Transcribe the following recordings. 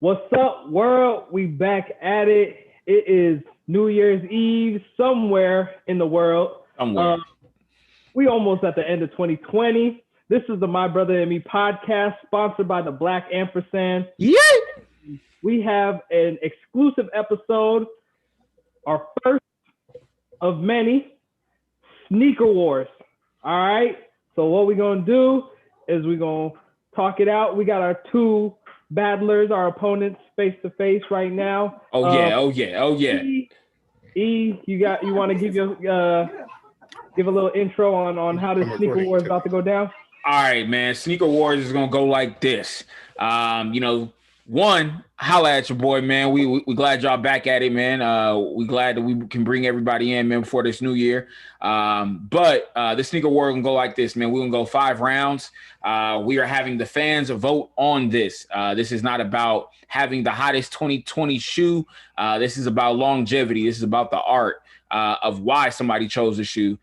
What's up, world? We back at it. It is New Year's Eve somewhere in the world. Somewhere. We almost at the end of 2020. This is the My Brother and Me podcast, sponsored by the Black Ampersand. Yeah. We have an exclusive episode, our first of many, Sneaker Wars. All right. So what we're gonna do is we're gonna talk it out. We got our two battlers, our opponents, face to face right now. Oh yeah. You want to give a little intro on how the Sneaker War is about to go down? All right, man. Sneaker Wars is gonna go like this. One, holla at your boy, man. We glad y'all back at it, man. We glad that we can bring everybody in, man, before this new year. But the Sneaker War gonna go like this, man. We're gonna go 5 rounds. We are having the fans vote on this. This is not about having the hottest 2020 shoe. This is about longevity. This is about the art of why somebody chose the shoe.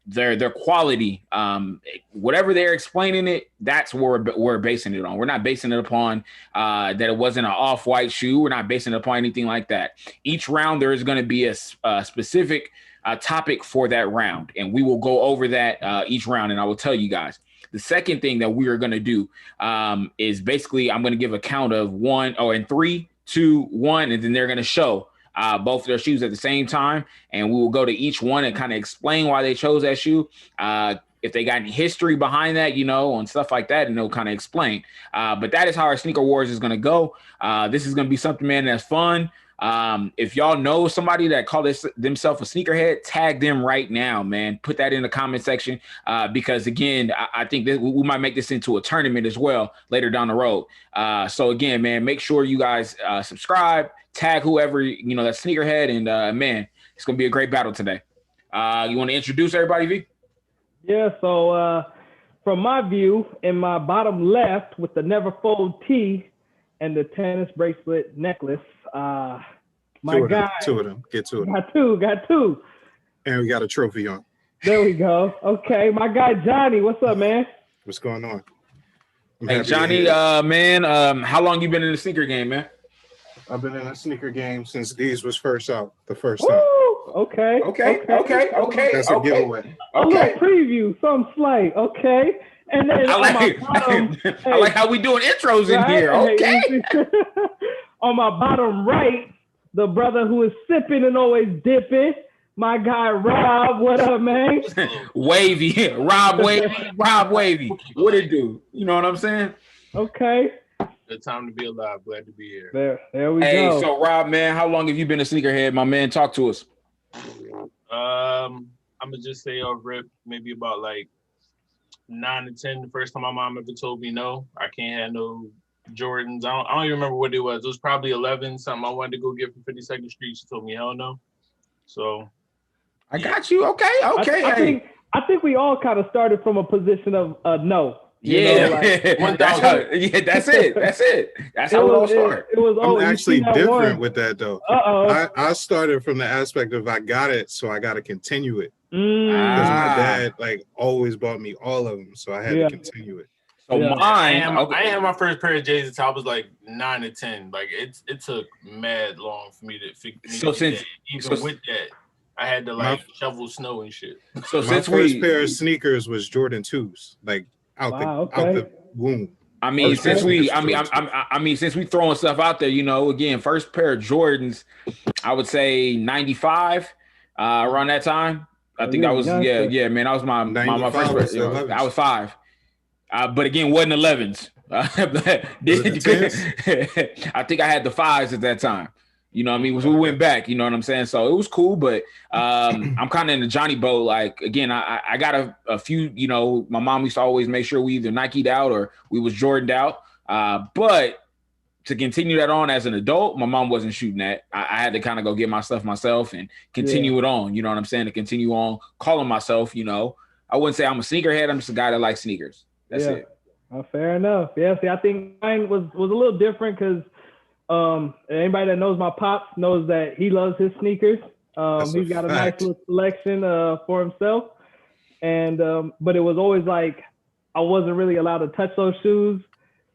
Their quality, whatever they're explaining it, that's what we're basing it on. We're not basing it upon that it wasn't an off-white shoe. We're not basing it upon anything like that. Each round, there is going to be a specific topic for that round, and we will go over that each round, and I will tell you guys. The second thing that we are going to do is basically I'm going to give a count of 3, 2, 1, and then they're going to show both of their shoes at the same time, and we will go to each one and kind of explain why they chose that shoe. If they got any history behind that, and stuff like that, and they'll kind of explain. But that is how our Sneaker Wars is going to go. This is going to be something, man, that's fun. If y'all know somebody that call themselves a sneakerhead, tag them right now, man. Put that in the comment section because, again, I think that we might make this into a tournament as well later down the road. So, again, man, make sure you guys subscribe, tag whoever, that's sneakerhead, and, man, it's going to be a great battle today. You want to introduce everybody, V? Yeah, so from my view, in my bottom left with the Never Fold tee and the tennis bracelet necklace, my guy. Two of them. Get to it. Got two. And we got a trophy on. There we go. Okay, my guy Johnny, what's up, man? What's going on? Hey, Johnny, man, how long you been in the sneaker game, man? I've been in a sneaker game since these was first out, the first time. Okay. That's a giveaway. A little preview, some slight. Okay. And then I like how we doing intros in here. Okay. On my bottom right, the brother who is sipping and always dipping, my guy Rob. What up, man? Wavy, Rob Wavy. What it do? You know what I'm saying? Okay. Good time to be alive. Glad to be here. There we go. Hey, so Rob, man, how long have you been a sneakerhead, my man? Talk to us. I'm gonna just say off rip, maybe about like 9 to 10. The first time my mom ever told me no, I can't have no Jordans. I don't even remember what it was. It was probably 11, something I wanted to go get from 52nd Street. She told me hell no. So I got you. Okay. I think we all kind of started from a position of no. Yeah, that's it. That's how it all started. I'm actually different with that though. Uh-oh. I started from the aspect of I got it, so I got to continue it. Mm. Because my dad always bought me all of them, so I had to continue it. So I had my first pair of J's until I was like 9 to 10. Like it took mad long for me to figure. With that, I had to shovel snow and shit. So my first pair of sneakers was Jordan 2s, out the womb. I mean, since we throwing stuff out there, again, first pair of Jordans, I would say 95, around that time. I think that was man. That was my first pair. I was 5. But again, wasn't 11s. I think I had the 5s at that time. You know what I mean? We went back, you know what I'm saying? So it was cool, but I'm kind of in the Johnny boat. Like, again, I got a few, my mom used to always make sure we either Nike'd out or we was Jordan'd out. But to continue that on as an adult, my mom wasn't shooting that. I had to kind of go get my stuff myself and continue it on. You know what I'm saying? To continue on calling myself, I wouldn't say I'm a sneakerhead. I'm just a guy that likes sneakers. That's it. Oh, fair enough. Yeah, see, I think mine was a little different because anybody that knows my pops knows that he loves his sneakers. He's got a nice little selection for himself. And but it was always like I wasn't really allowed to touch those shoes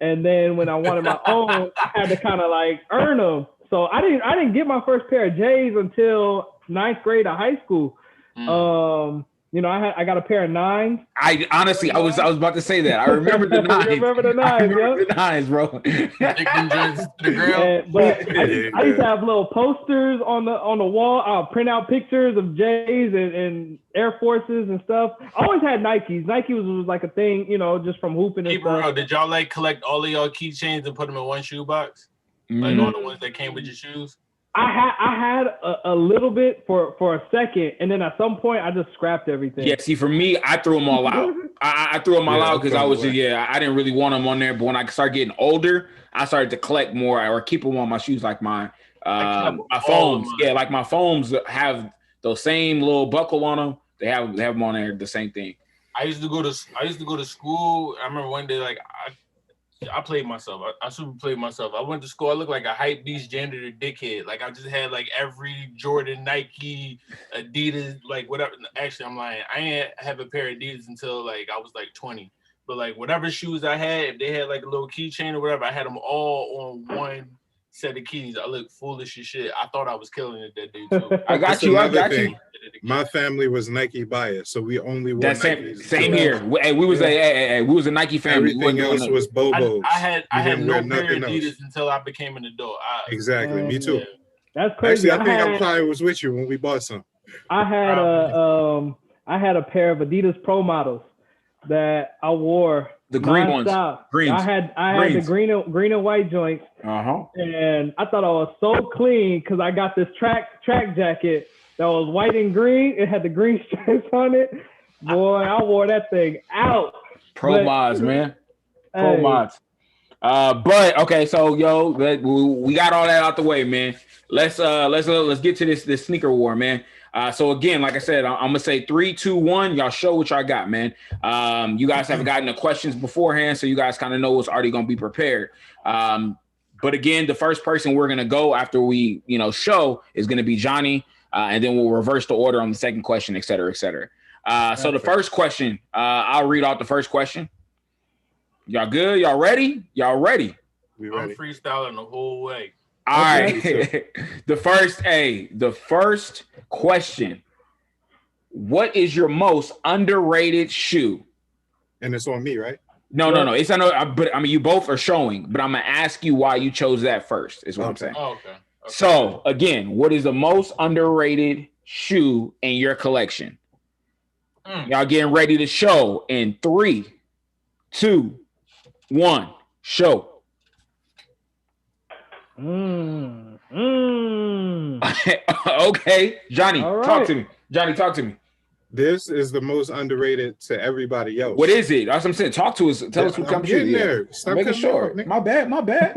And then when I wanted my own, I had to kind of like earn them. So I didn't get my first pair of J's until 9th grade of high school. I got a pair of 9s. I honestly, I was about to say that. I remember the 9s. Remember the 9s, I remember the 9s, bro. But I used to have little posters on the wall. I'll print out pictures of J's and Air Forces and stuff. I always had Nikes. Nike was like a thing, just from hooping and stuff. Bro, did y'all like collect all of y'all keychains and put them in one shoe box? Like all the ones that came with your shoes? I had a little bit for a second, and then at some point I just scrapped everything. Yeah, see, for me, I threw them all out. I threw them all out because I didn't really want them on there. But when I started getting older, I started to collect more or keep them on my shoes, like my foams. Yeah, like my foams have those same little buckle on them. They have them on there, the same thing. I used to go to school. I remember one day, like I played myself. I super played myself. I went to school. I looked like a hype beast janitor dickhead. Like I just had like every Jordan, Nike, Adidas, like whatever. Actually, I'm lying. I ain't have a pair of Adidas until like I was like 20. But like whatever shoes I had, if they had like a little keychain or whatever, I had them all on one set of keys. I looked foolish as shit. I thought I was killing it that day too. I got you. My family was Nike biased, so we only wore Nikes. Same here. We was a Nike family. Everything else was Bobos. I had no pair of Adidas until I became an adult. Exactly, me too. Yeah. That's crazy. Actually, I probably was with you when we bought some. I had a pair of Adidas Pro models that I wore. The green ones. Greens. I had the green and white joints. And I thought I was so clean because I got this track jacket that was white and green. It had the green stripes on it. Boy, I wore that thing out. Pro mods, man. Pro mods. But okay, so we got all that out the way, man. Let's get to this sneaker war, man. So again, like I said, I'm gonna say 3, 2, 1. Y'all show what y'all got, man. You guys haven't gotten the questions beforehand, so you guys kind of know what's already gonna be prepared. But again, the first person we're gonna go after we show is gonna be Johnny, and then we'll reverse the order on the second question, et cetera, et cetera. So the first question, I'll read out the first question. Y'all good? Y'all ready? Y'all ready? We ready. I'm freestyling the whole way. All right. The first question. What is your most underrated shoe? And it's on me, right? No. It's but I mean, you both are showing, but I'm gonna ask you why you chose that first. Is what I'm saying. Oh, okay. So again, what is the most underrated shoe in your collection? Y'all getting ready to show in 3, 2, 1. Show. Okay, Johnny, talk to me. Johnny, talk to me. This is the most underrated to everybody else. What is it? That's what I'm saying. Talk to us. Tell us what comes in there. Stop making sure. My bad.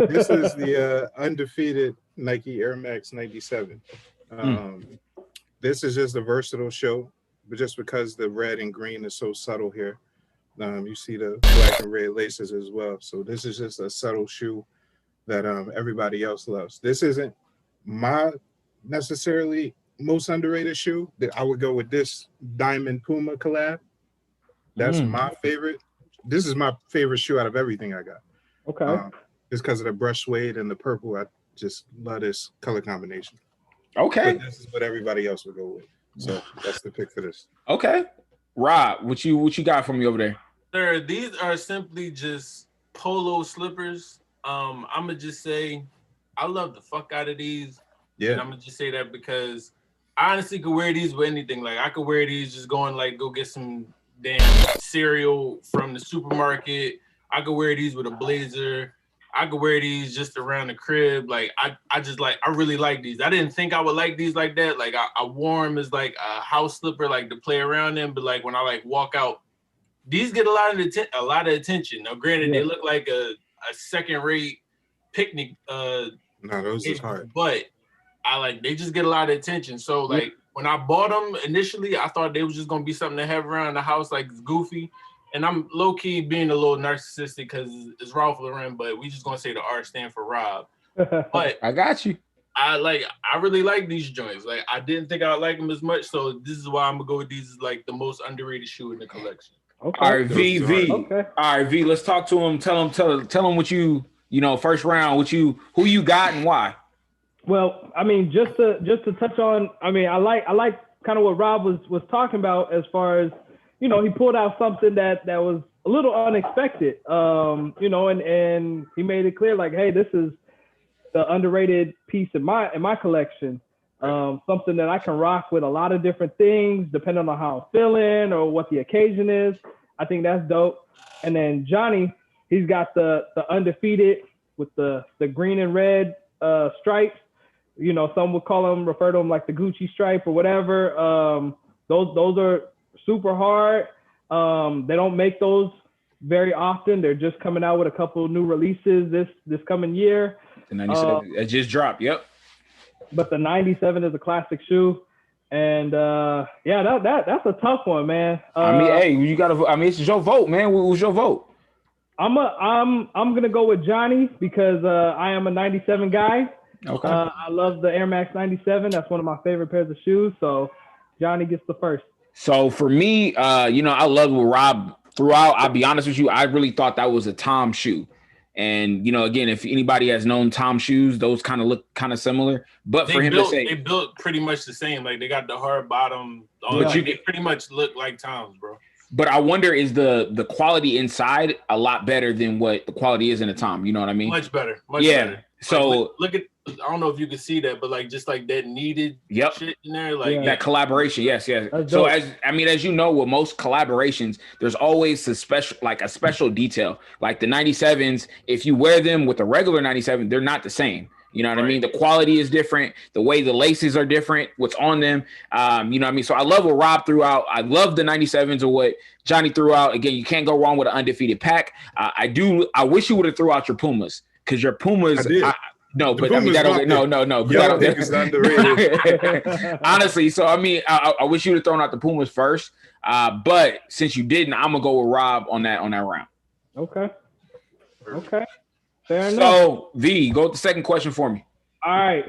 This is the undefeated Nike Air Max 97. This is just a versatile show, but just because the red and green is so subtle here, you see the black and red laces as well. So this is just a subtle shoe that everybody else loves. This isn't my necessarily most underrated shoe. That I would go with this Diamond Puma collab. That's my favorite. This is my favorite shoe out of everything I got. Okay. Just because of the brush suede and the purple. I just love this color combination. Okay. But this is what everybody else would go with. So that's the pick for this. Okay. Rob, what you got for me over there? Sir, these are simply just polo slippers. I'm gonna just say I love the fuck out of these. Yeah. And I'm gonna just say that because I honestly could wear these with anything. Like I could wear these just going like go get some damn cereal from the supermarket. I could wear these with a blazer. I could wear these just around the crib. Like I really like these. I didn't think I would like these like that. Like I wore them as like a house slipper, like to play around in. But like when I like walk out, these get a lot of attention. Now, granted, they look like a second-rate picnic. No, those is hard. But they just get a lot of attention. So like when I bought them initially, I thought they was just gonna be something to have around the house, like goofy. And I'm low key being a little narcissistic because it's Ralph Lauren, but we just gonna say the R stand for Rob. But I got you. I really like these joints. Like I didn't think I would like them as much, so this is why I'm gonna go with these as like the most underrated shoe in the collection. Okay. All right, V. Okay. All right, V. Let's talk to him. Tell him what you know. First round, who you got and why. Well, I mean, just to touch on, I mean, I like kind of what Rob was talking about as far as, he pulled out something that was a little unexpected, and he made it clear like, hey, this is the underrated piece in my collection. Something that I can rock with a lot of different things, depending on how I'm feeling or what the occasion is. I think that's dope. And then Johnny, he's got the undefeated with the green and red stripes. Some would refer to them like the Gucci stripe or whatever. Those are super hard. They don't make those very often. They're just coming out with a couple of new releases this coming year. The 97 it just dropped. Yep. But the 97 is a classic shoe. And that's a tough one, man. You gotta. It's your vote, man. What was your vote? I'm gonna go with Johnny because I am a 97 guy. Okay. I love the Air Max 97. That's one of my favorite pairs of shoes. So Johnny gets the first. So for me, I love what Rob threw out. I'll be honest with you. I really thought that was a Tom shoe. And, again, if anybody has known Tom shoes, those kind of look kind of similar. But for him to say... They built pretty much the same. Like, they got the hard bottom. They pretty much look like Tom's, bro. But I wonder, is the quality inside a lot better than what the quality is in a Tom? You know what I mean? Much better. Much better. So... Like, look at... I don't know if you can see that, but like just like that needed shit in there, like that collaboration, yes. So as you know, with most collaborations, there's always a special detail. Like the 97s, if you wear them with a regular 97, they're not the same. You know what I mean? The quality is different. The way the laces are different. What's on them. You know what I mean? So I love what Rob threw out. I love the 97s or what Johnny threw out. Again, you can't go wrong with an undefeated pack. I wish you would have threw out your Pumas because your Pumas. I did. No, but I mean that don't no. Y'all think it's underrated. Honestly, so I mean, I wish you'd have thrown out the Pumas first. But since you didn't, I'm gonna go with Rob on that round. Okay. Fair enough. So V, go with the second question for me. All right.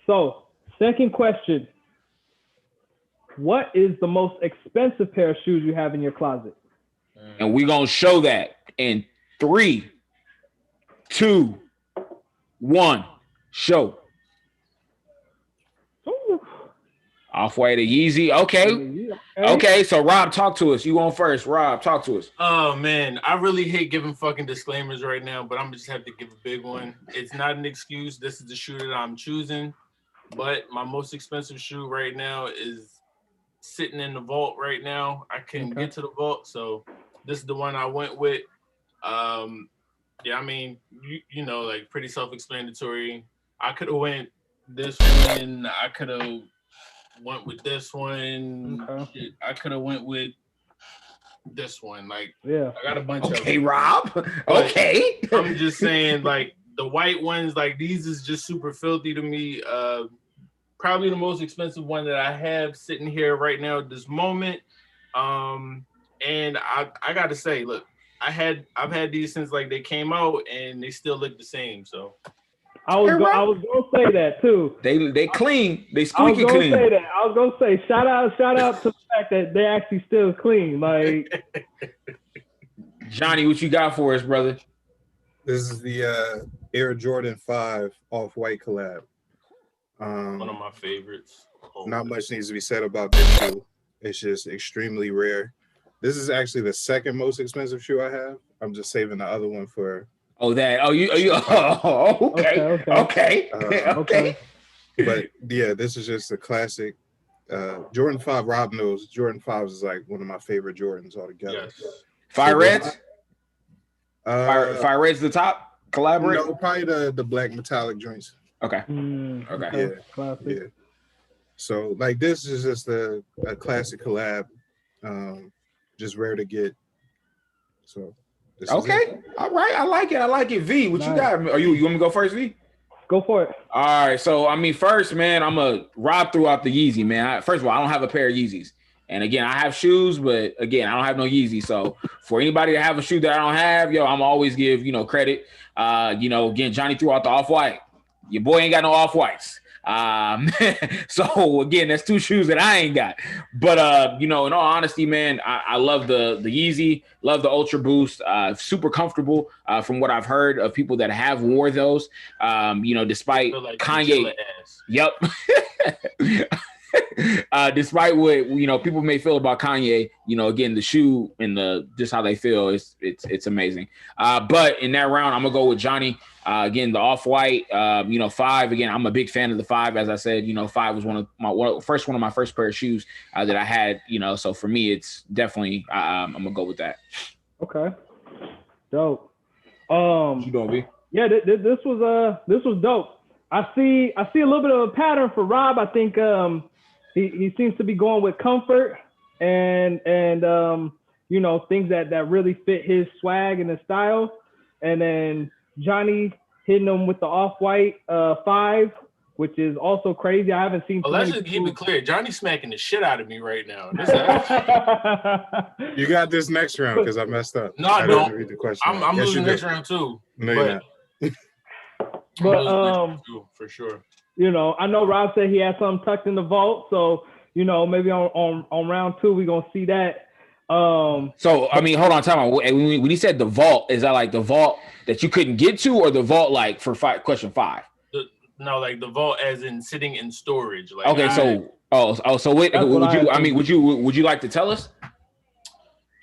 So second question: what is the most expensive pair of shoes you have in your closet? And we're gonna show that in 3, 2, 1, show. Off-White to Yeezy. Okay. So Rob, talk to us. You on first. Rob, talk to us. Oh man, I really hate giving fucking disclaimers right now, but I'm just have to give a big one. It's not an excuse. This is the shoe that I'm choosing, but my most expensive shoe right now is sitting in the vault right now. I couldn't get to the vault, so this is the one I went with. Yeah, I mean, you know, like pretty self-explanatory. I could have went this one. I could have went with this one. Shit, I could have went with this one. Like, I got a bunch of them. Okay, Rob. Okay. I'm just saying, like, the white ones, like, these is just super filthy to me. Probably the most expensive one that I have sitting here right now at this moment. And I got to say, look, I've had these since like they came out and they still look the same. So I was gonna say that too. They clean. They squeaky clean. I was gonna say shout out to the fact that they actually still clean. Like Johnny, what you got for us, brother? This is the Air Jordan 5 Off-White collab. One of my favorites. Not much needs to be said about this shoe. It's just extremely rare. This is actually the second most expensive shoe I have. I'm just saving the other one for. Okay. But yeah, this is just a classic. Jordan 5, Rob knows. Jordan 5 is like one of my favorite Jordans altogether. Yes. Fire Reds? Fire Reds the top? Collaborate? No, probably the black metallic joints. Okay. Yeah. Classic. Yeah. So like this is just a classic collab. Just rare to get. So okay. All right. I like it. V, what you got? Are you want me to go first, V? Go for it. All right. So I mean, first, man, Rob threw out the Yeezy, man. First of all, I don't have a pair of Yeezys. And again, I have shoes, but again, I don't have no Yeezy. So for anybody to have a shoe that I don't have, I'm always give, credit. Again, Johnny threw out the Off-White. Your boy ain't got no Off-Whites. So again, that's two shoes that I ain't got. But in all honesty, man, I love the Yeezy, love the Ultra Boost, super comfortable. From what I've heard of people that have wore those, despite Feel like Kanye. ass. Yep. Despite what people may feel about Kanye, again, the shoe and just how they feel, it's amazing. But in that round, I'm gonna go with Johnny. Again, the Off-White, 5. Again, I'm a big fan of the 5. As I said, 5 was one of my first pair of shoes that I had. So for me, it's definitely I'm gonna go with that. Okay, dope. What you doing, B? Yeah, this was dope. I see a little bit of a pattern for Rob. I think he seems to be going with comfort and things that really fit his swag and his style. And then Johnny hitting him with the Off-White 5, which is also crazy. I haven't seen. Let's just keep it clear. Johnny's smacking the shit out of me right now. You got this next round because I messed up. No, I don't. Read the question. I'm losing next round too. No, you're not. But for sure. I know Rob said he had something tucked in the vault, so maybe on round 2 we're gonna see that. So I mean, hold on, time out. When he said the vault, is that like the vault that you couldn't get to, or the vault like for question 5? No, like the vault as in sitting in storage. Like okay, so wait, would you like to tell us?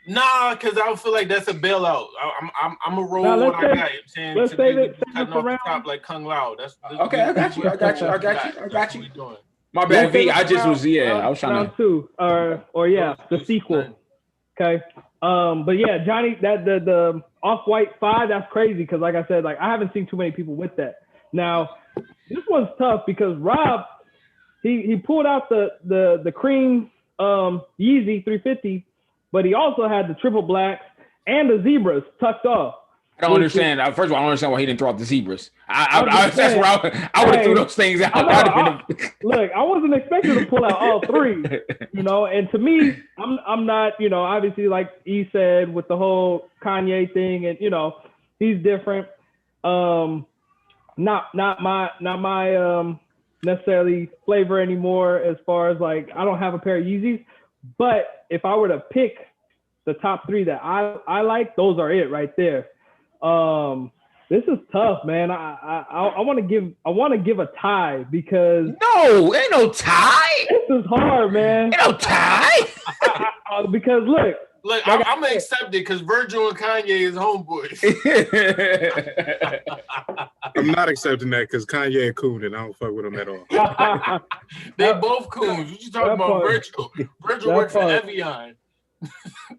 Nah, because I feel like that's a bailout. I'm a roll what I got. You know what I'm saying? Let's save it cutting off the top like Kung Lao. Okay, I got you. My bad, V. I just was I was trying round 2 or the sequel. Okay. But yeah, Johnny, that the Off-White 5, that's crazy because like I said, like I haven't seen too many people with that. Now, this one's tough because Rob, he pulled out the cream Yeezy 350, but he also had the triple blacks and the zebras tucked off. I don't understand. First of all, I don't understand why he didn't throw out the zebras. That's where I would have threw those things out. Look, I wasn't expecting to pull out all 3, and to me, I'm not, obviously like he said with the whole Kanye thing, and he's different. Not my necessarily flavor anymore as far as like I don't have a pair of Yeezys, but if I were to pick the top 3 that I like, those are it right there. This is tough, man. I want to give a tie because no, ain't no tie. This is hard, man. Ain't no tie. Because look, like I'm gonna accept it because Virgil and Kanye is homeboys. I'm not accepting that because Kanye a coon and I don't fuck with him at all. They both coons. What you talking about, Virgil? Virgil works for Evian.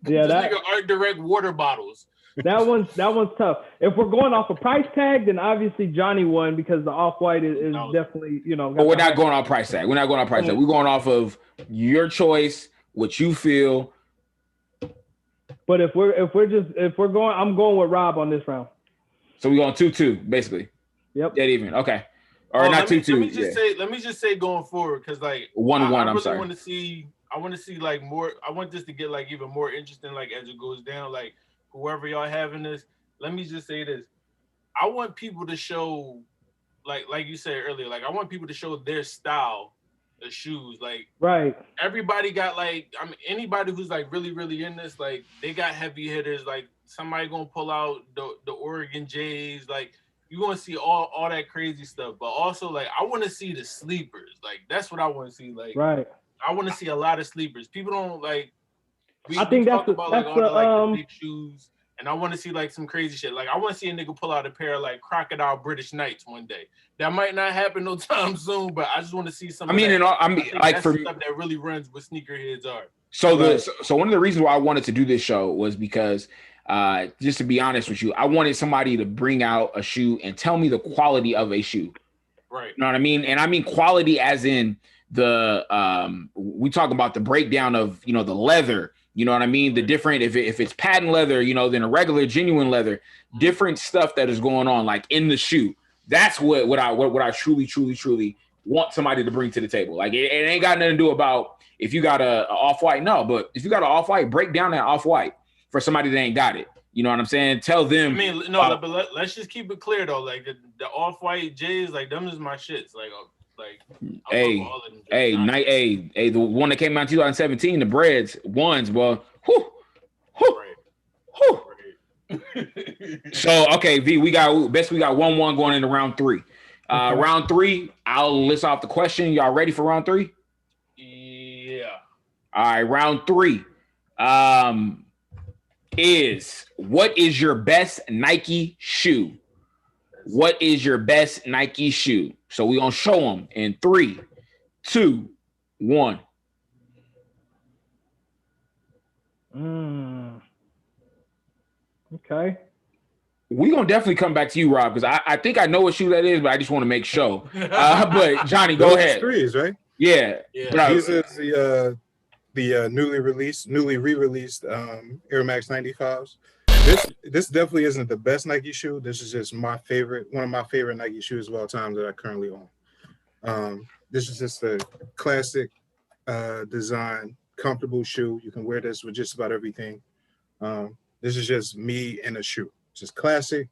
Yeah, this nigga Art Direct water bottles. That one's tough. If we're going off a price tag, then obviously Johnny won because the Off-White is definitely, But we're not going on price tag. We're not going on price tag. We're going off of your choice, what you feel. But if we're going, I'm going with Rob on this round. So we're going 2-2, basically. Yep. Dead even. Okay. Or not 2-2. Let me just say going forward, because like 1-1. I I'm really sorry. I want to see like more. I want this to get like even more interesting, like as it goes down. Like whoever y'all having this, let me just say this: I want people to show, like you said earlier, like I want people to show their style of shoes. Like right, everybody got like, I mean, anybody who's like really really in this, like they got heavy hitters. Like somebody gonna pull out the Oregon Jays, like. You're gonna see all that crazy stuff, but also like I want to see the sleepers. Like that's what I want to see. Like right, I want to see a lot of sleepers. People don't like. I think talk about like all the big shoes, and I want to see like some crazy shit. Like I want to see a nigga pull out a pair of like crocodile British Knights one day. That might not happen no time soon, but I just want to see some. Like for stuff that really runs what sneakerheads are. So one of the reasons why I wanted to do this show was because. Just to be honest with you, I wanted somebody to bring out a shoe and tell me the quality of a shoe. Right. You know what I mean? And I mean quality as in the we talk about the breakdown of, the leather, you know what I mean? The different, if it's patent leather, than a regular genuine leather, different stuff that is going on like in the shoe. That's what I truly want somebody to bring to the table. Like it ain't got nothing to do about if you got a Off-White, no, but if you got an Off-White, break down that Off-White. For somebody that ain't got it, you know what I'm saying? Tell them. I mean, no, but let's just keep it clear though. Like the Off-White J's, like them is my shits. Like, Hey, all of them. the one that came out in 2017, the Breads ones. Well, whew, whew, whew. So okay, V, we got 1-1 going into round 3. Round 3, I'll list off the question. Y'all ready for round 3? Yeah. All right, round 3. What is your best Nike shoe? What is your best Nike shoe? So we gonna show them in 3, 2, 1. Okay. We gonna definitely come back to you, Rob, because I think I know what shoe that is, but I just want to make sure. But Johnny, go ahead. Threes, right? Yeah. These are the newly re-released Air Max 95s. This definitely isn't the best Nike shoe. This is just one of my favorite Nike shoes of all time that I currently own. This is just a classic design, comfortable shoe. You can wear this with just about everything. This is just me in a shoe. Just classic,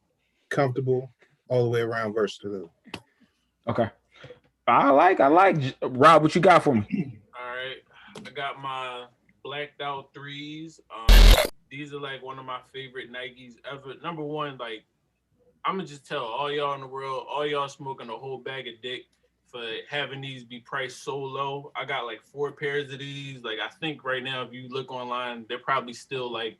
comfortable, all the way around, versatile. Okay. I like Rob. What you got for me? All right, I got my blacked out threes. These are like one of my favorite Nikes ever. Number one, like I'm gonna just tell all y'all in the world, all y'all smoking a whole bag of dick for having these be priced so low. I got like 4 pairs of these. Like I think right now, if you look online, they're probably still like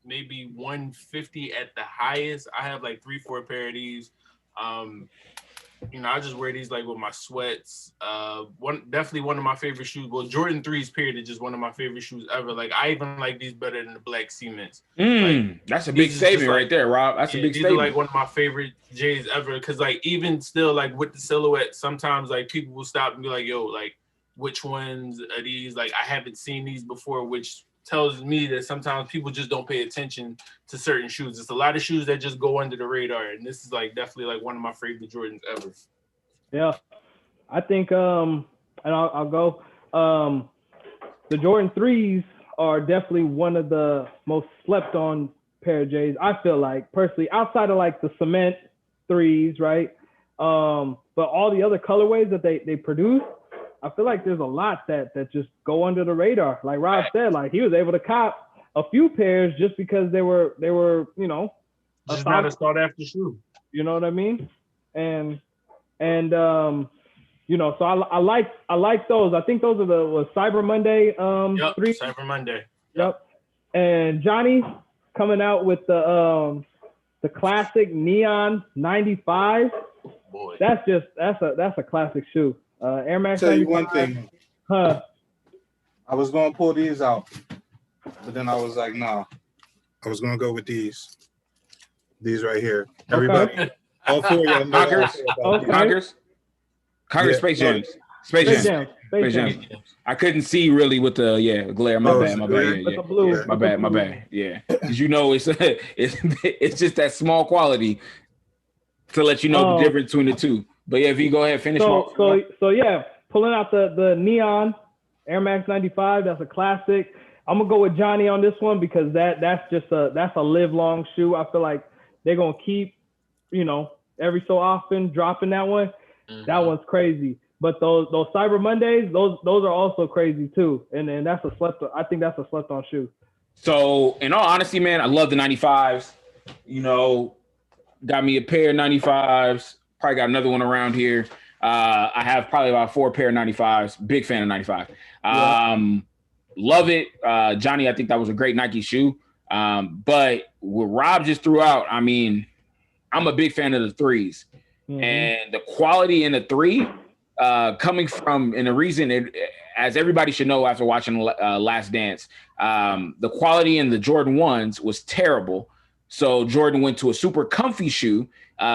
maybe 150 at the highest. I have like 3-4 pair of these. I just wear these like with my sweats. Definitely one of my favorite shoes. Well, Jordan 3s period is just one of my favorite shoes ever. Like I even like these better than the black cements. That's a big statement right there, Rob. That's a big statement. These are like one of my favorite J's ever. Because like even still like with the silhouette, sometimes like people will stop and be like, "Yo, like which ones are these?" Like I haven't seen these before, which tells me that sometimes people just don't pay attention to certain shoes. It's a lot of shoes that just go under the radar, and this is like definitely like one of my favorite Jordans ever. Yeah, I think and I'll go. The Jordan 3s are definitely one of the most slept on pair of J's. I feel like personally, outside of like the cement 3s, right? But all the other colorways that they produce, I feel like there's a lot that just go under the radar. Like Rob said, like he was able to cop a few pairs just because they were just not a sought after shoe. You know what I mean? And so I like those. I think those are the Cyber Monday 3. Cyber Monday. Yep. And Johnny coming out with the classic neon 95. Boy. That's a classic shoe. Air Max. Tell you one thing. I was gonna pull these out, but then I was like, nah. I was gonna go with these. These right here. Everybody, all 4 of y'all know. Congress Space Jams. Space Jams. I couldn't see really with the glare. My bad. Yeah. My bad. Yeah, because it's just that small quality to let you know the difference between the two. But yeah, if you go ahead, finish. So yeah, pulling out the neon Air Max 95. That's a classic. I'm gonna go with Johnny on this one because that's a live long shoe. I feel like they're gonna keep, every so often dropping that one. Mm-hmm. That one's crazy. But those Cyber Mondays, those are also crazy too. And that's I think that's a slept on shoe. So in all honesty, man, I love the 95s. Got me a pair of 95s. Probably got another one around here. I have probably about 4 pair of 95s. Big fan of 95. Love it. Johnny, I think that was a great Nike shoe. But what Rob just threw out, I mean, I'm a big fan of the 3s. Mm-hmm. And the quality in the 3 coming from, and the reason as everybody should know after watching Last Dance, the quality in the Jordan 1s was terrible. So Jordan went to a super comfy shoe,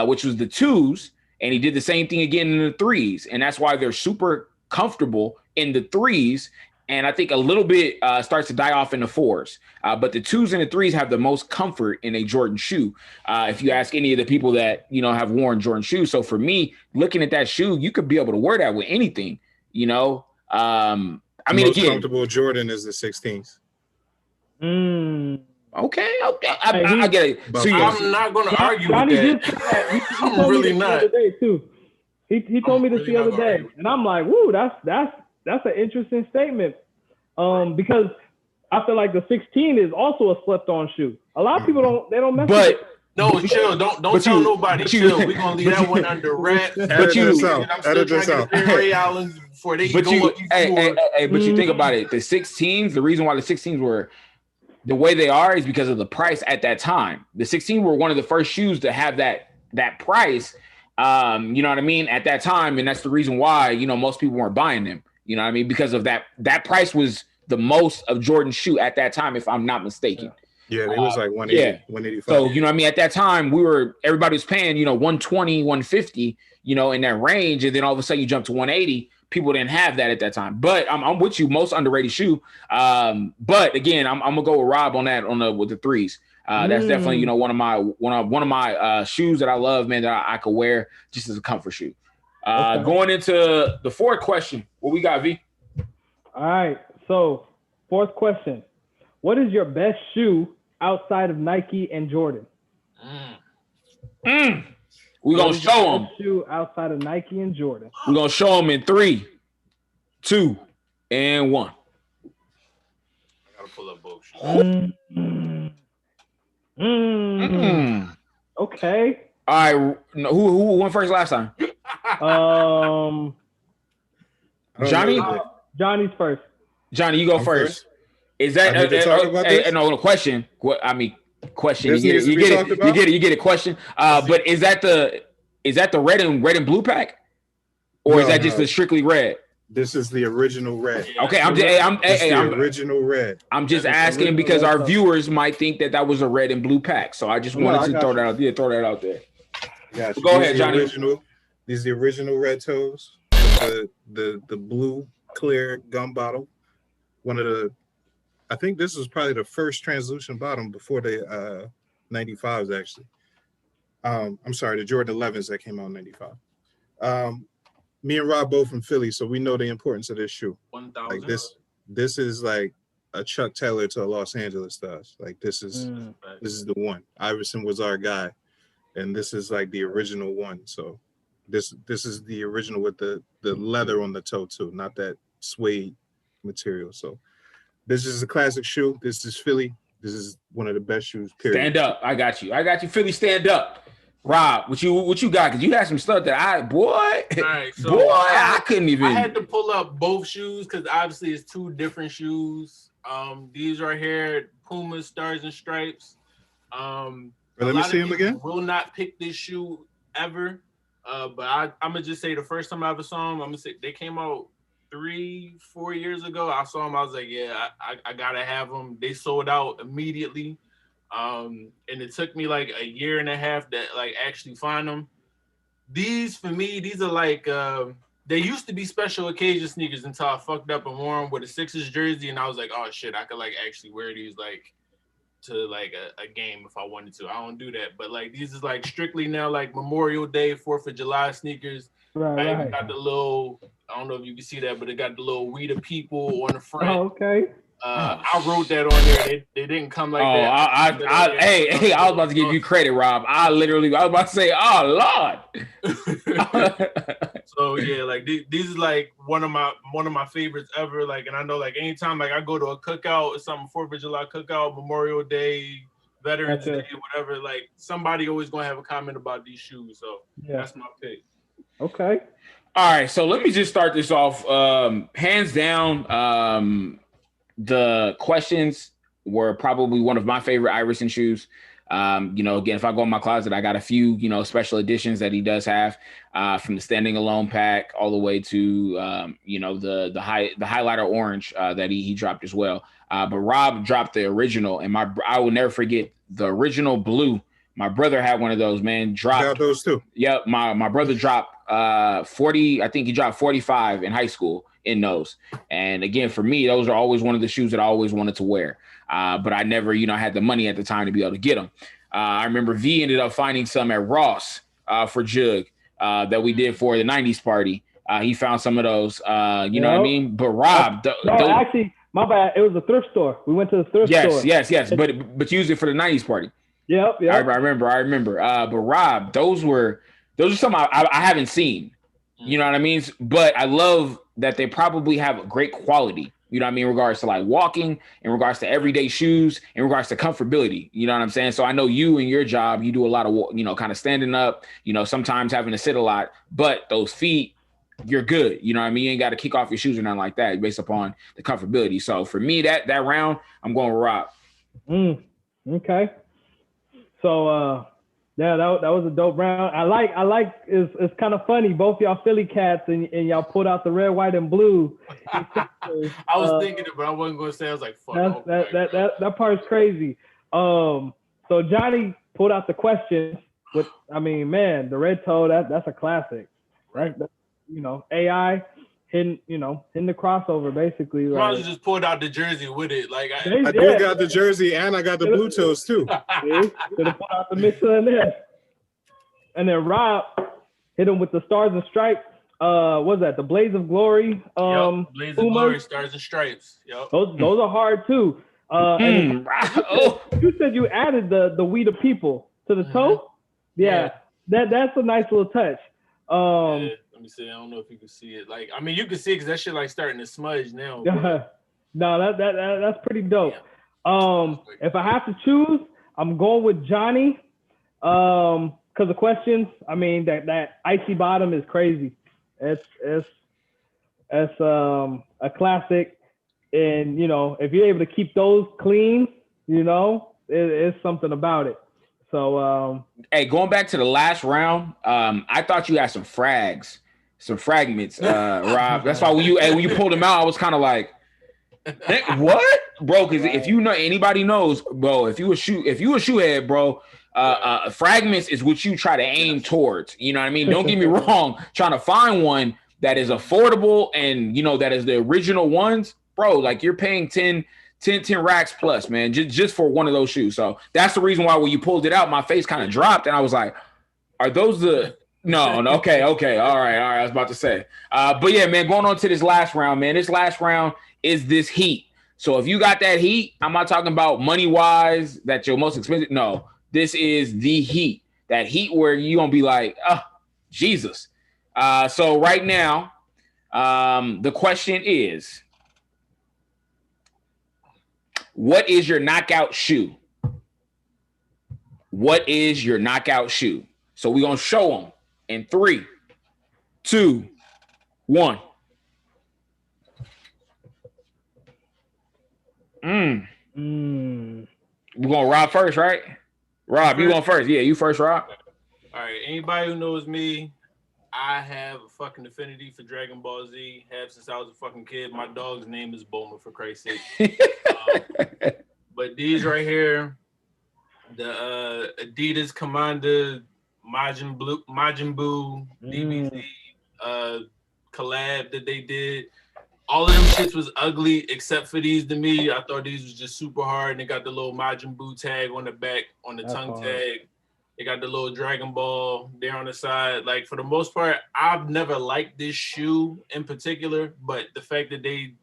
which was the 2s, and he did the same thing again in the 3s. And that's why they're super comfortable in the 3s. And I think a little bit starts to die off in the 4s. But the 2s and the 3s have the most comfort in a Jordan shoe. If you ask any of the people that, have worn Jordan shoes. So for me, looking at that shoe, you could be able to wear that with anything, I mean, most comfortable Jordan is the 16s. Okay. I get it. So I'm not going to argue with that. I'm really not. He He told me this really the other not gonna day, argue with and I'm like, woo, that's an interesting statement. Because I feel like the 16 is also a slept-on shoe. A lot of people don't mess with it. No, chill. Don't tell nobody. Chill. We're gonna leave that one under wraps. Edit this out. I'm still Edit trying this to get out. the Ray Allens before they But go you, up even more. but you think about it. The 16s, the reason why the 16s were the way they are is because of the price at that time. The 16 were one of the first shoes to have that price. You know what I mean? At that time, and that's the reason why, you know, most people weren't buying them. You know what I mean? Because of that price was the most of Jordan's shoe at that time, if I'm not mistaken. Yeah, it was like 180, 185. So, you know what I mean? At that time, everybody was paying, you know, 120, 150, you know, in that range. And then all of a sudden you jump to 180. People didn't have that at that time. But I'm with you, most underrated shoe. But again, I'm gonna go with Rob on that with the threes. That's definitely, you know, one of my shoes that I love, man, that I could wear just as a comfort shoe. Going into the fourth question, what we got, V? All right. So, fourth question. What is your best shoe outside of Nike and Jordan? We're going to show them. Shoe outside of Nike and Jordan. We're going to show them in 3, 2, and 1. I gotta pull up both shoes. Okay. All right. Who went first last time? Johnny? Johnny's first. Johnny, you go first. Is that no question? Question. You get a question. But is that the red and blue pack, or is that just the strictly red? This is the original red. Okay, I'm original red. I'm just asking because our viewers might think that was a red and blue pack. So I just wanted to throw that out. Throw that out there. Gotcha. Go ahead, Johnny. These are the original red toes. The blue clear gum bottle. I think this was probably the first translucent bottom before the 95s actually. I'm sorry, the Jordan 11s that came out in 95. Me and Rob both from Philly, so we know the importance of this shoe. 1,000. Like this is like a Chuck Taylor to a Los Angeles does. Like this is the one. Iverson was our guy, and this is like the original one. So this is the original with the leather on the toe too, not that suede material. So this is a classic shoe. This is Philly. This is one of the best shoes. Period. Stand up. I got you. Philly, stand up. Rob, what you got? Because you had some stuff that I couldn't even. I had to pull up both shoes because obviously it's two different shoes. These right here, Puma Stars and Stripes. Let me see them again. Will not pick this shoe ever. But I'm gonna just say the first time I ever saw them, I'm gonna say they came out 3-4 years ago. I saw them. I was like, yeah, I gotta have them. They sold out immediately. And it took me like a year and a half to like actually find them. These for me, these are like they used to be special occasion sneakers until I fucked up and wore them with a Sixers jersey, and I was like, oh shit, I could like actually wear these like to like a game if I wanted to. I don't do that, but like these is like strictly now like Memorial Day, 4th of July sneakers. I even got the little, I don't know if you can see that, but it got the little "We the People" on the front. Oh, okay. I wrote that on there. They didn't come like that. Hey, I was about to give you credit, Rob. I was about to say, oh Lord. So yeah, like these is like one of my favorites ever. Like, and I know like anytime like I go to a cookout or something, 4th of July cookout, Memorial Day, Veterans Day, whatever, like somebody always gonna have a comment about these shoes. So that's my pick. Okay. All right, so let me just start this off. Hands down, the questions were probably one of my favorite Iverson shoes. Again, if I go in my closet, I got a few, special editions that he does have, from the standing alone pack all the way to, the highlighter orange that he dropped as well. But Rob dropped the original, and I will never forget the original blue. My brother had one of those, man. Got those too. Yep, my brother dropped 40. I think he dropped 45 in high school in those. And again, for me, those are always one of the shoes that I always wanted to wear. But I never, had the money at the time to be able to get them. I remember V ended up finding some at Ross for Jug that we did for the 90s party. He found some of those, what I mean? But Rob, actually, my bad. It was a thrift store. We went to the thrift store. Yes. But used it for the 90s party. Yep. I remember. But Rob, those are some I haven't seen. You know what I mean? But I love that they probably have a great quality. You know what I mean? In regards to like walking, in regards to everyday shoes, in regards to comfortability. You know what I'm saying? So I know you and your job, you do a lot of, you know, kind of standing up, you know, sometimes having to sit a lot, but those feet, you're good. You know what I mean? You ain't got to kick off your shoes or nothing like that based upon the comfortability. So for me, that round, I'm going with Rob. Okay. So yeah, that was a dope round. I like it's kind of funny. Both y'all Philly cats and y'all pulled out the red, white, and blue. I was thinking it, but I wasn't gonna say. I was like, fuck. That part's crazy. So Johnny pulled out the questions with, I mean, man, the red toe, that's a classic, right? You know, AI hitting the crossover basically. Like, just pulled out the jersey with it. Like I do got the jersey and I got the blue toes too. Could have put out the mixer in there. And then Rob hit him with the stars and stripes. What was that? The Blaze of Glory. Blaze of Glory, stars and stripes. Yep. Those are hard too. And you said you added the We the People to the toe. Yeah. That's a nice little touch. Let me see. I don't know if you can see it. Like, I mean, you can see it because that shit like starting to smudge now. No, that's pretty dope. If I have to choose, I'm going with Johnny. Because the questions, I mean, that icy bottom is crazy. It's a classic, and you know, if you're able to keep those clean, you know, it's something about it. So, hey, going back to the last round, I thought you had some fragments, Rob. That's why when you pulled them out, I was kind of like, what, bro? Because if you know, anybody knows, bro. If you a shoe head, bro. Fragments is what you try to aim towards. You know what I mean? Don't get me wrong. Trying to find one that is affordable and, you know, that is the original ones, bro. Like you're paying 10 racks plus, man, just for one of those shoes. So that's the reason why when you pulled it out, my face kind of dropped and I was like, are those the... No, okay. All right. I was about to say. But yeah, man, going on to this last round, man. This last round is this heat. So if you got that heat, I'm not talking about money-wise, that's your most expensive. No. This is the heat, that heat where you're going to be like, oh, Jesus. So right now, the question is, what is your knockout shoe? What is your knockout shoe? So we're going to show them in 3, 2, 1. We're going to Rob first, right? Rob, you going first. Yeah, you first, Rob. All right. Anybody who knows me, I have a fucking affinity for Dragon Ball Z. Have since I was a fucking kid. My dog's name is Bulma, for Christ's sake. But these right here, the Adidas Commander Majin Buu DBZ collab that they did. All of them shits was ugly except for these to me. I thought these was just super hard. And they got the little Majin Buu tag on the back, on the tongue tag. They got the little Dragon Ball there on the side. Like, for the most part, I've never liked this shoe in particular, but the fact that they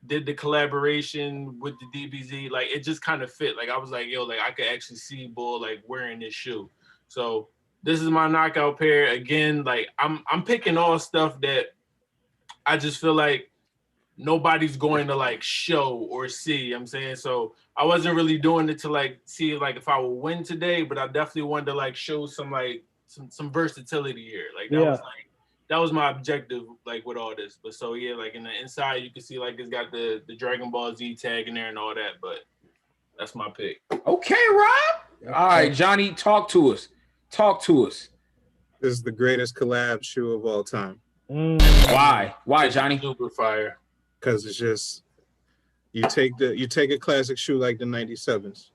did the collaboration with the DBZ, like, it just kind of fit. Like, I was like, yo, like, I could actually see Bull, like, wearing this shoe. So this is my knockout pair. Again, like, I'm picking all stuff that I just feel like nobody's going to like show or see. You know what I'm saying? So I wasn't really doing it to like see like if I would win today, but I definitely wanted to like show some like some versatility here. Like that was my objective like with all this. But so yeah, like in the inside you can see like it's got the Dragon Ball Z tag in there and all that, but that's my pick. Okay, Rob. All right, Johnny, talk to us. This is the greatest collab shoe of all time. Why, Johnny? Super fire. Because it's just you take a classic shoe like the 97s,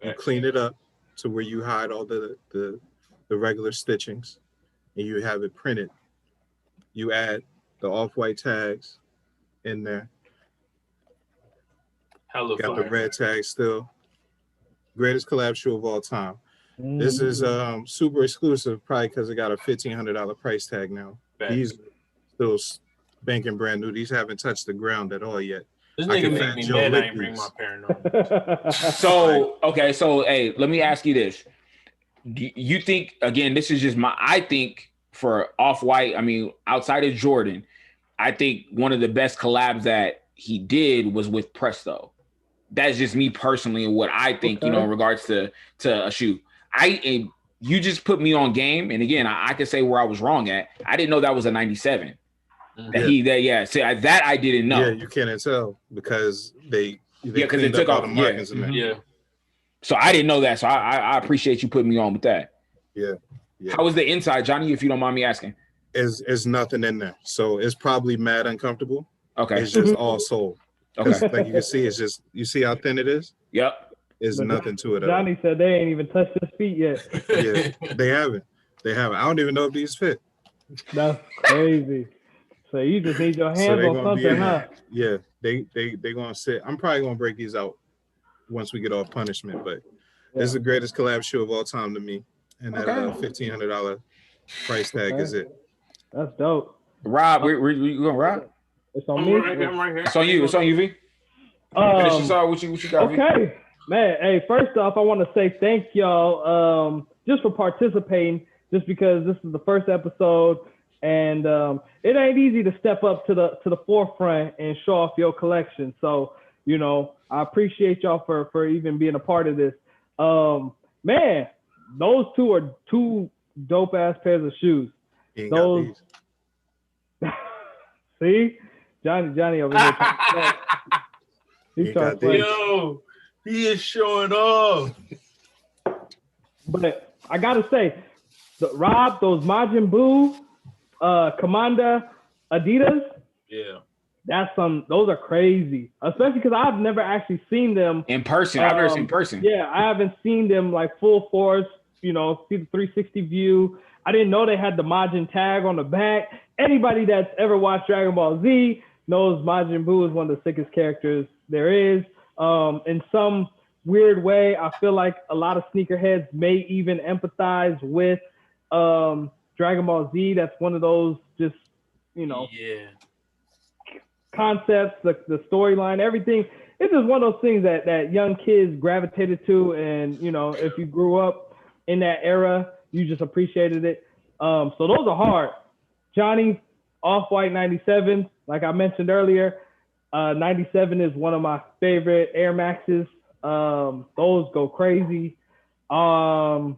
you clean it up to where you hide all the regular stitchings, and you have it printed. You add the off-white tags in there. Hella got fire. The red tag still. Greatest collab shoe of all time. This is super exclusive, probably because it got a $1,500 price tag now. These still banking brand new. These haven't touched the ground at all yet. This nigga made me mad. I ain't bring my parent on. So hey, let me ask you this. Do you think, again, this is just I think for Off-White, I mean, outside of Jordan, I think one of the best collabs that he did was with Presto. That's just me personally and what I think, in regards to a shoe. You just put me on game, and again, I can say where I was wrong at. I didn't know that was a 97. See, that I didn't know. Yeah, you can't tell because they because it took all off the markings in there. Yeah. So I didn't know that. So I appreciate you putting me on with that. Yeah. How was the inside, Johnny? If you don't mind me asking. Is nothing in there, so it's probably mad uncomfortable. Okay. It's just all sole. Okay. Like you can see, it's just you see how thin it is. Yep. There's nothing to it. Johnny said they ain't even touched his feet yet. Yeah, they haven't. I don't even know if these fit. That's crazy. So you just need your hands on something, huh? Yeah, they gonna sit. I'm probably gonna break these out once we get off punishment, but this is the greatest collab shoe of all time to me, and that $1,500 price tag is it. That's dope. Rob, where you going, Rob? It's on me. I'm right here. It's on you. It's on you, V. Finish this out. What you got, okay. V? Man, hey, first off, I want to say thank y'all just for participating, just because this is the first episode, and it ain't easy to step up to the forefront and show off your collection. So, I appreciate y'all for even being a part of this. Man, those two are two dope ass pairs of shoes. Those. See, Johnny over here. He's trying to play. Yo, he is showing off. But I gotta say, Rob, those Majin Buu, Commander Adidas. Yeah. Those are crazy, especially because I've never actually seen them in person. I've never seen in person. Yeah, I haven't seen them like full force, see the 360 view. I didn't know they had the Majin tag on the back. Anybody that's ever watched Dragon Ball Z knows Majin Buu is one of the sickest characters there is. In some weird way, I feel like a lot of sneakerheads may even empathize with Dragon Ball Z. That's one of those just, concepts, the storyline, everything. It's just one of those things that young kids gravitated to. And, if you grew up in that era, you just appreciated it. So those are hard. Johnny, Off-White 97, like I mentioned earlier, 97 is one of my favorite Air Maxes. Those go crazy. Man.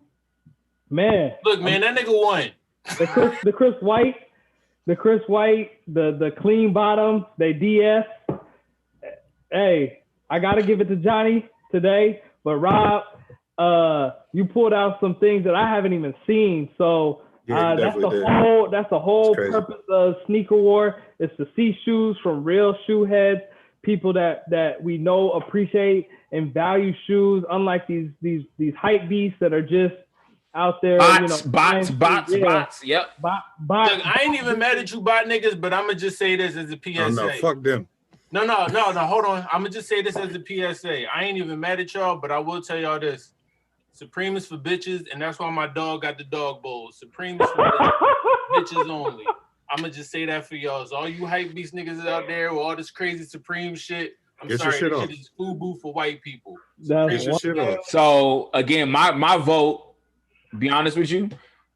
Look, man, that nigga won. The Chris White, the clean bottom, they DS. Hey, I gotta give it to Johnny today, but Rob, you pulled out some things that I haven't even seen. So that's the whole purpose of Sneaker War, is to see shoes from real shoe heads, people that we know, appreciate, and value shoes, unlike these hype beasts that are just out there. Bots. Yep. Bots. Look, I ain't even mad at you bot niggas, but I'm gonna just say this as a PSA. Oh, no, fuck them. No, hold on. I'm gonna just say this as a PSA. I ain't even mad at y'all, but I will tell y'all this. Supreme is for bitches, and that's why my dog got the dog bowl. Supreme is for bitches only. I'm gonna just say that for y'all. So all you hype beast niggas out there with all this crazy Supreme shit, sorry, this shit is FUBU for white people. So again, my vote, be honest with you,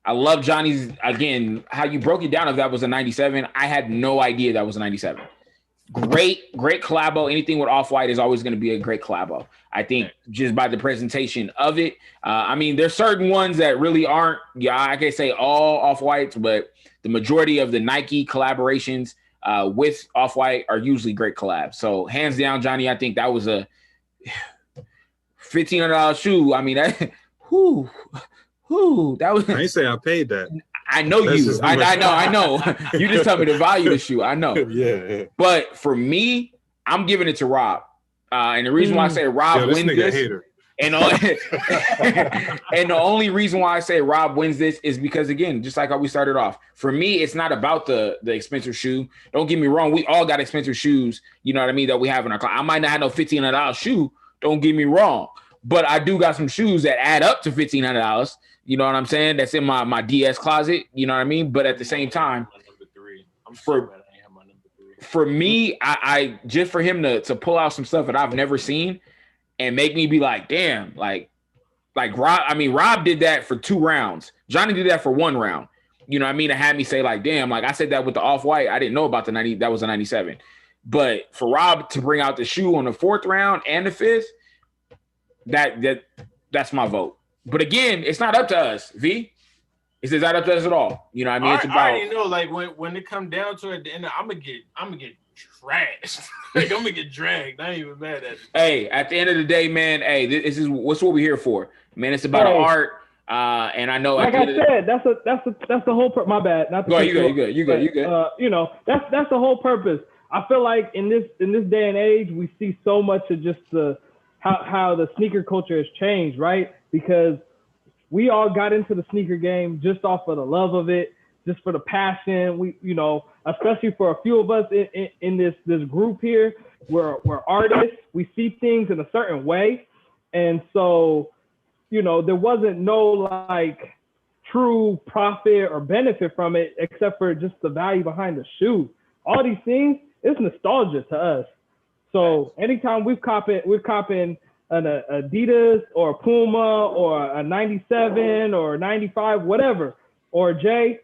I love Johnny's, again, how you broke it down if that was a 97. I had no idea that was a 97. Great collabo. Anything with Off-White is always going to be a great collabo. I think just by the presentation of it. There's certain ones that really aren't, I can't say all Off-Whites, but the majority of the Nike collaborations with Off-White are usually great collabs. So hands down, Johnny, I think that was a $1,500 shoe. That was. I ain't say I paid that. I know you. I know. You just tell me to value the shoe. I know. Yeah. But for me, I'm giving it to Rob. And the reason why I say Rob wins this, and the only reason why I say Rob wins this is because, again, just like how we started off, for me, it's not about the expensive shoe. Don't get me wrong. We all got expensive shoes, you know what I mean, that we have in our class. I might not have no $1,500 shoe. Don't get me wrong. But I do got some shoes that add up to $1,500. You know what I'm saying? That's in my DS closet. You know what I mean? But at the same time, for me, I just for him to pull out some stuff that I've never seen and make me be like, damn, like Rob. Rob did that for 2 rounds. Johnny did that for 1 round. You know what I mean? It had me say like, damn, like I said that with the Off-White. I didn't know about the 90. That was a 97. But for Rob to bring out the shoe on the 4th round and the 5th, that's my vote. But again, it's not up to us, V. It's not up to us at all. You know what I mean? It's about, I already know, like when it come down to it at the end, I'm gonna get trashed. Like I'm gonna get dragged. I ain't even mad at it. Hey, at the end of the day, man, hey, this is what we're here for. Man, it's about art. And I know, like I said, that's the whole. My bad. Not to go ahead, you good. You know, that's the whole purpose. I feel like in this day and age, we see so much of just how the sneaker culture has changed, right? Because we all got into the sneaker game just off of the love of it, just for the passion. We, you know, especially for a few of us in this group here, we're artists. We see things in a certain way, and so, you know, there wasn't no like true profit or benefit from it except for just the value behind the shoe. All these things, it's nostalgia to us. So anytime we're copping an Adidas or a Puma or a 97 or 95, whatever, or J,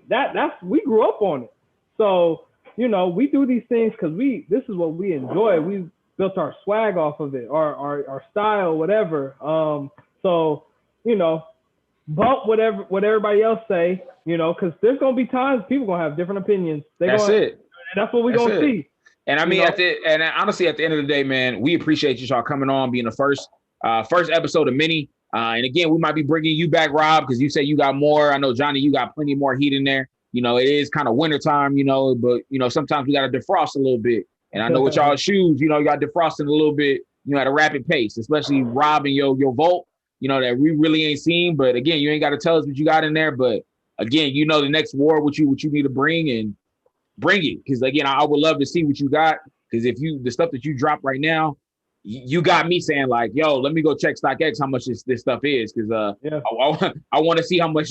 that's we grew up on it. So, you know, we do these things because this is what we enjoy. We built our swag off of it, our style, whatever. So, you know, bump what everybody else say, you know, because there's gonna be times people gonna have different opinions. That's it. And that's what we're gonna see. And I mean, honestly, at the end of the day, man, we appreciate y'all coming on, being the first episode of many. And again, we might be bringing you back, Rob, because you said you got more. I know, Johnny, you got plenty more heat in there. You know, it is kind of wintertime, you know, but, you know, sometimes we got to defrost a little bit. And I know with y'all shoes, you know, you got defrosting a little bit, you know, at a rapid pace, especially Rob and your Volt, you know, that we really ain't seen. But again, you ain't got to tell us what you got in there. But again, you know, the next war, what you need to bring, and bring it. Because again, I would love to see what you got. Because if the stuff that you drop right now, you got me saying like, yo, let me go check StockX how much this stuff is. Because I want to see how much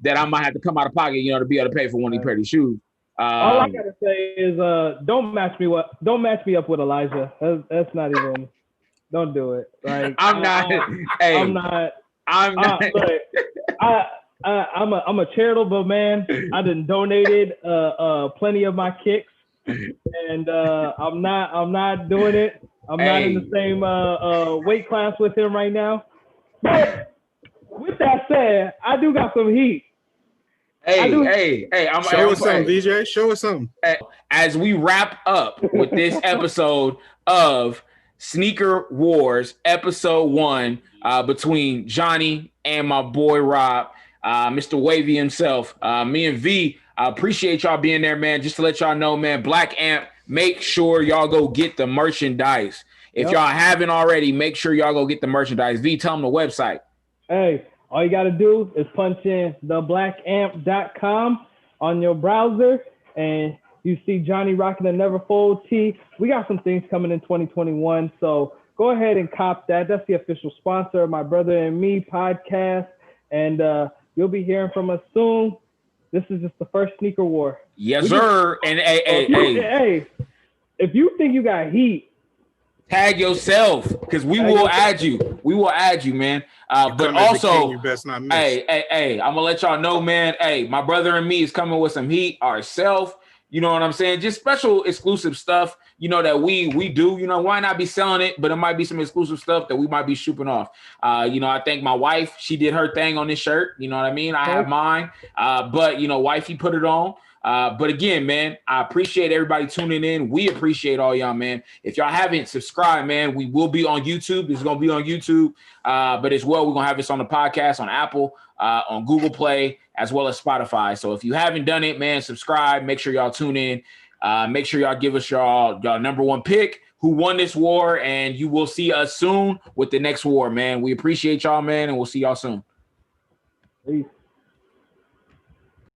that I might have to come out of pocket, you know, to be able to pay for one of these pair of shoes. All I gotta say is, don't match me up with Elijah. That's not even. Don't do it. Like I'm not. I'm a charitable man. I done donated plenty of my kicks, and I'm not doing it. I'm not in the same weight class with him right now. But with that said, I do got some heat. Hey, show us something, VJ. Show us something. As we wrap up with this episode of Sneaker Wars, episode 1, between Johnny and my boy Rob, Mr. Wavy himself, me and V, I appreciate y'all being there, man. Just to let y'all know, man, Black Amp, make sure y'all go get the merchandise. If y'all haven't already, make sure y'all go get the merchandise. V, tell them the website. Hey, all you got to do is punch in theblackamp.com on your browser, and you see Johnny rocking the Neverfold tee. We got some things coming in 2021, so go ahead and cop that. That's the official sponsor of my Brother and Me podcast, and you'll be hearing from us soon. This is just the first sneaker war. Yes, sir. And hey, if you think you got heat, tag yourself, because we will add you. We will add you, man. But also, you best not miss. Hey, I'm gonna let y'all know, man. Hey, my Brother and Me is coming with some heat ourselves. You know what I'm saying? Just special exclusive stuff, you know, that we do. You know, why not be selling it? But it might be some exclusive stuff that we might be shooting off. You know, I think my wife, she did her thing on this shirt. You know what I mean? I have mine. But, you know, wifey put it on. But again, man, I appreciate everybody tuning in. We appreciate all y'all, man. If y'all haven't subscribed, man, we will be on YouTube. This is going to be on YouTube. But as well, we're going to have this on the podcast, on Apple, on Google Play, as well as Spotify. So if you haven't done it, man, subscribe. Make sure y'all tune in. Make sure y'all give us y'all number one pick, who won this war, and you will see us soon with the next war, man. We appreciate y'all, man, and we'll see y'all soon. Peace.